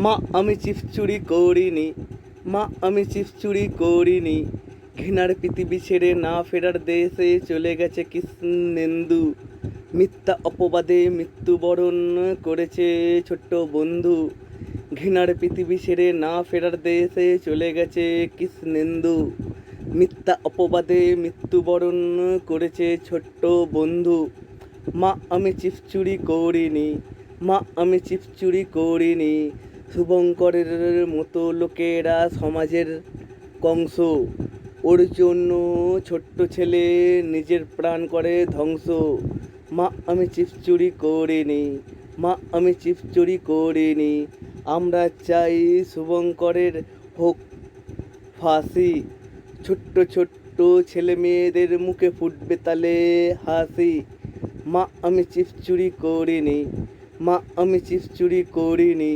মা আমি চিপস চুরি করিনি, মা আমি চিপস চুরি করিনি, ঘৃণার পৃথিবী ছেড়ে না ফেরার দেশে চলে গেছে কৃষ্ণেন্দু, মিথ্যা অপবাদে মৃত্যুবরণ করেছে ছোট্ট বন্ধু, ঘৃণার পৃথিবী ছেড়ে না ফেরার দেশে চলে গেছে কৃষ্ণেন্দু, মিথ্যা অপবাদে মৃত্যুবরণ করেছে ছোট্ট বন্ধু। মা আমি চিপস চুরি করিনি, মা আমি চিপস চুরি করিনি, শুভঙ্করের মতো লোকেরা সমাজের কংস, ওর জন্য ছোট্ট ছেলে নিজের প্রাণ করে ধ্বংস। মা আমি চিপস চুরি করিনি, মা আমি চিপস চুরি করিনি, আমরা চাই শুভঙ্করের হোক ফাঁসি, ছোট্ট ছোট্ট ছেলে মেয়েদের মুখে ফুটবে তালে হাসি। মা আমি চিপস চুরি করিনি, মা আমি চিপস চুরি করিনি।